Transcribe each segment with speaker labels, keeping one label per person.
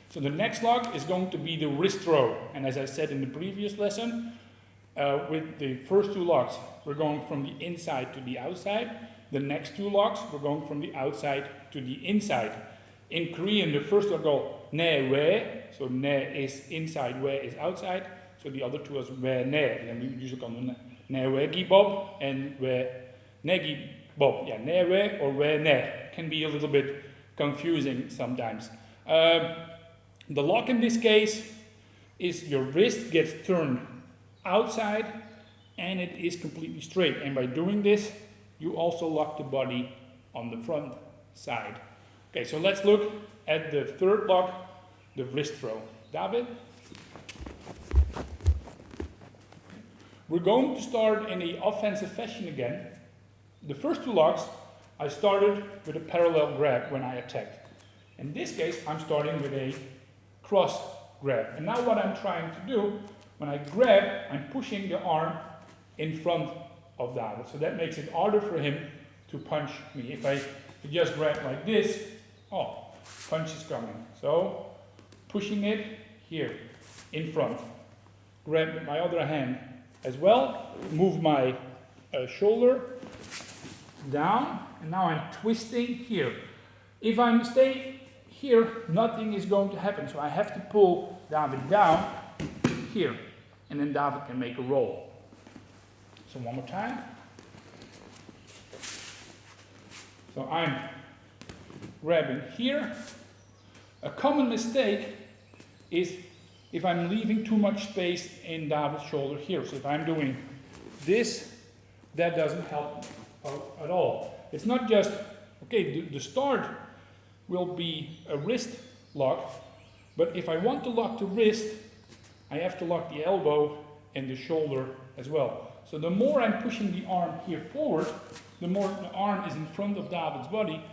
Speaker 1: So the next lock is going to be the wrist throw. And as I said in the previous lesson, with the first two locks, we're going from the inside to the outside. The next two locks, we're going from the outside to the inside. In Korean, the first lock go ne we, so ne is inside, we is outside. So the other two is we ne. And then we usually call them ne we gi bob and we ne gi bob. Yeah, ne we or we ne can be a little bit confusing sometimes. The lock in this case is your wrist gets turned outside and it is completely straight. And by doing this, you also lock the body on the front side. Okay, so let's look at the third lock, the wrist throw. David? We're going to start in the offensive fashion again. The first two locks, I started with a parallel grab when I attacked. In this case, I'm starting with a cross grab. And now what I'm trying to do, when I grab, I'm pushing the arm in front of David. So that makes it harder for him to punch me. If I just grab like this, oh, punch is coming. So pushing it here in front. Grab with my other hand as well. Move my shoulder down. And now I'm twisting here. If I stay here, nothing is going to happen. So I have to pull David down here. And then David can make a roll. So one more time. So I'm grabbing here. A common mistake is if I'm leaving too much space in David's shoulder here. So if I'm doing this, that doesn't help at all. It's not just, okay, the start will be a wrist lock, but if I want to lock the wrist, I have to lock the elbow and the shoulder as well. So the more I'm pushing the arm here forward, the more the arm is in front of David's body,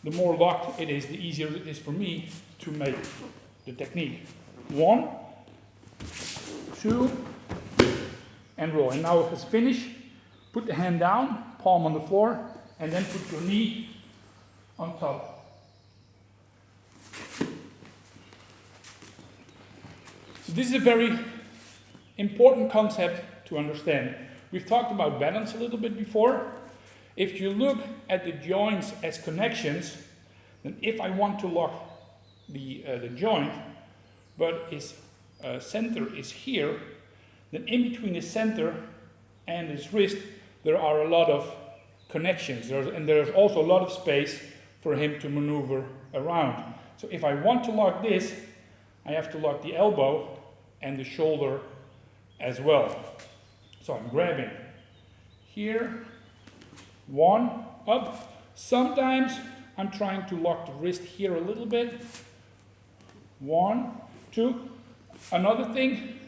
Speaker 1: the more locked it is, the easier it is for me to make the technique. 1, 2, and roll. And now if it's finished, put the hand down, palm on the floor, and then put your knee on top. So this is a very important concept to understand. We've talked about balance a little bit before. If you look at the joints as connections, then if I want to lock the joint, but its center is here, then in between the center and his wrist, there are a lot of connections. There's also a lot of space for him to maneuver around. So if I want to lock this, I have to lock the elbow and the shoulder as well. So I'm grabbing here, 1, up. Sometimes I'm trying to lock the wrist here a little bit. 1, 2. Another thing,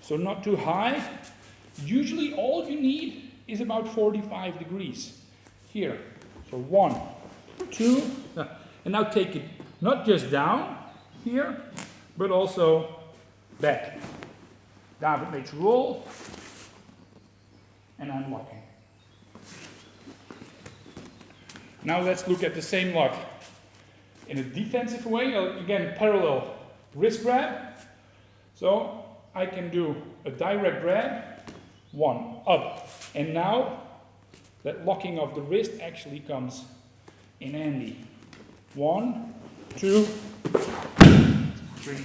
Speaker 1: so not too high. Usually all you need is about 45 degrees here. So 1, 2, and now take it not just down here, but also back. David makes a roll, and I'm locking. Now let's look at the same lock in a defensive way. Again, parallel wrist grab. So I can do a direct grab, 1, up. And now that locking of the wrist actually comes in handy. 1, 2, 3,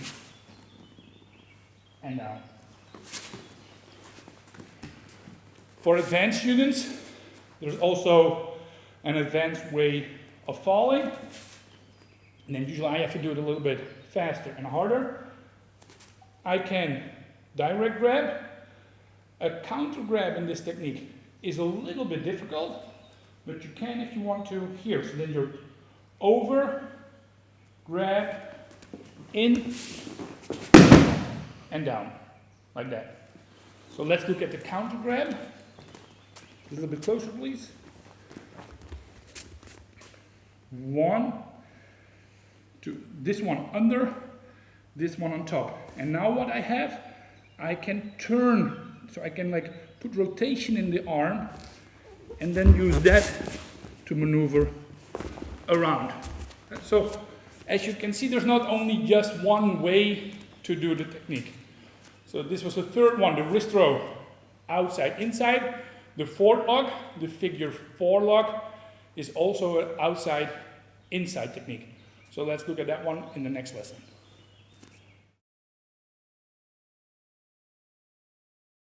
Speaker 1: and down. For advanced students, there's also an advanced way of falling. And then usually I have to do it a little bit faster and harder. I can direct grab. A counter grab in this technique is a little bit difficult, but you can if you want to here. So then you're over, grab, in, and down, like that. So let's look at the counter grab. A little bit closer, please. 1, 2, this one under, this one on top. And now what I have, I can turn, so I can like put rotation in the arm and then use that to maneuver around. So As you can see, there's not only just one way to do the technique. So this was the third one, the wrist throw outside, inside. The fourth lock, the figure 4 lock, is also an outside, inside technique. So let's look at that one in the next lesson.